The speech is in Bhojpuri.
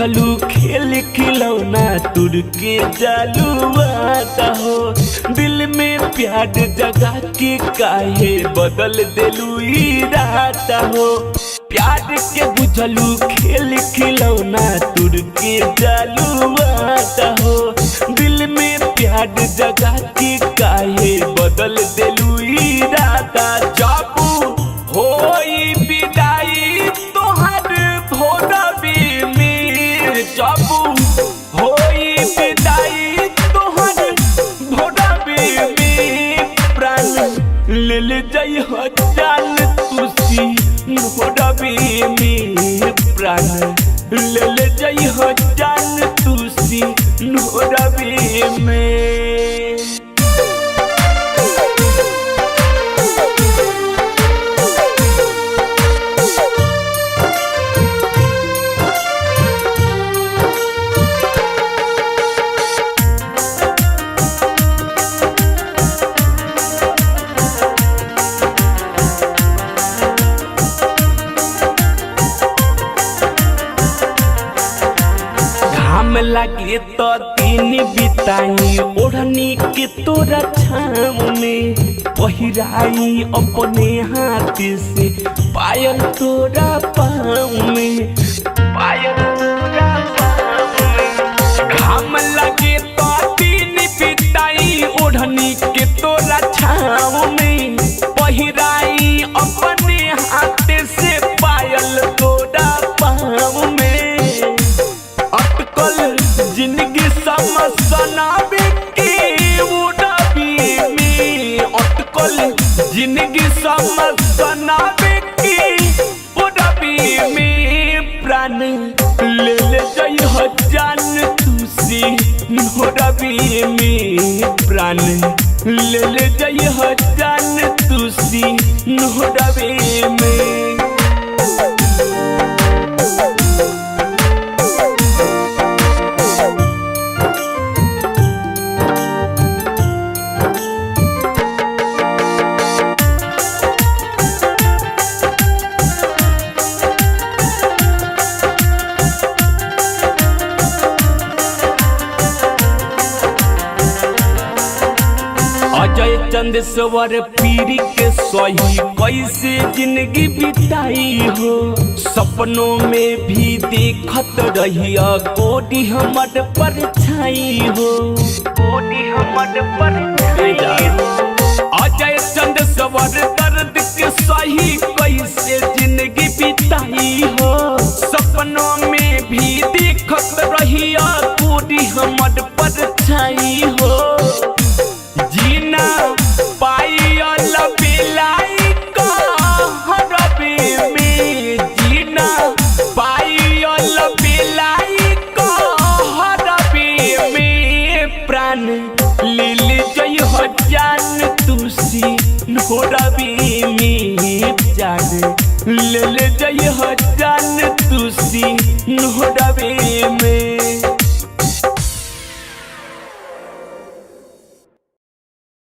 बुझलू खेल खिलौना तुर के जालुआता हो। दिल में प्यार जगा के काहे बदल देलू इरादा हो। प्यार के बुझलू खेल खिलौना तुर के जालुआता हो। दिल में प्यार जगा के काहे बदल देलू इरादा। जाबू होई विदाई तोहर भोरबी में, जाबू होई विदाई तोहर भोरबी में। प्राण ले जाई हो जान तुसी भोरबी में। प्राण ले जाई हो जान तुसी भोरबी में। घाम लगे तो दिन बिताई ओढ़नी के तोरा छाँव में। पहिराई अपने हाथ से पायल तोरा पाँव में, पायल तोरा पाँव में। घाम लगे तो दिन बिताई ओढ़नी के तोरा छाँव में। पहिराई अपने हाथ से पायल तोरा पाँव में। अटकल जिंदगी समसना बिकी उड़बी में। अटकल जिंदगी समसना बिकी उड़बी में। प्राण ले जाई हो जान तुसी उड़बी में। प्राण ले जाई हो जान तुसी उड़बी में। अजय चंदेश्वर पीरी के सही कैसे जिंदगी बिताई हो। सपनों में भी देखत रहिया कोडी हमर परछाई हो, कोडी हमर परछाई हो। अजय चंदेश्वर दर्द के सही कैसे जिंदगी बिताई हो। सपनों में भी देखत रहिया कोडी हमर परछाई हो। जीना पायल बेलाई कहरबी में। जीना पायल बेलाई कहरबी में। प्राण ले जाई हो जान तुसी भोरबी में। जान ले जाई हो जान तुसी भोरबी में।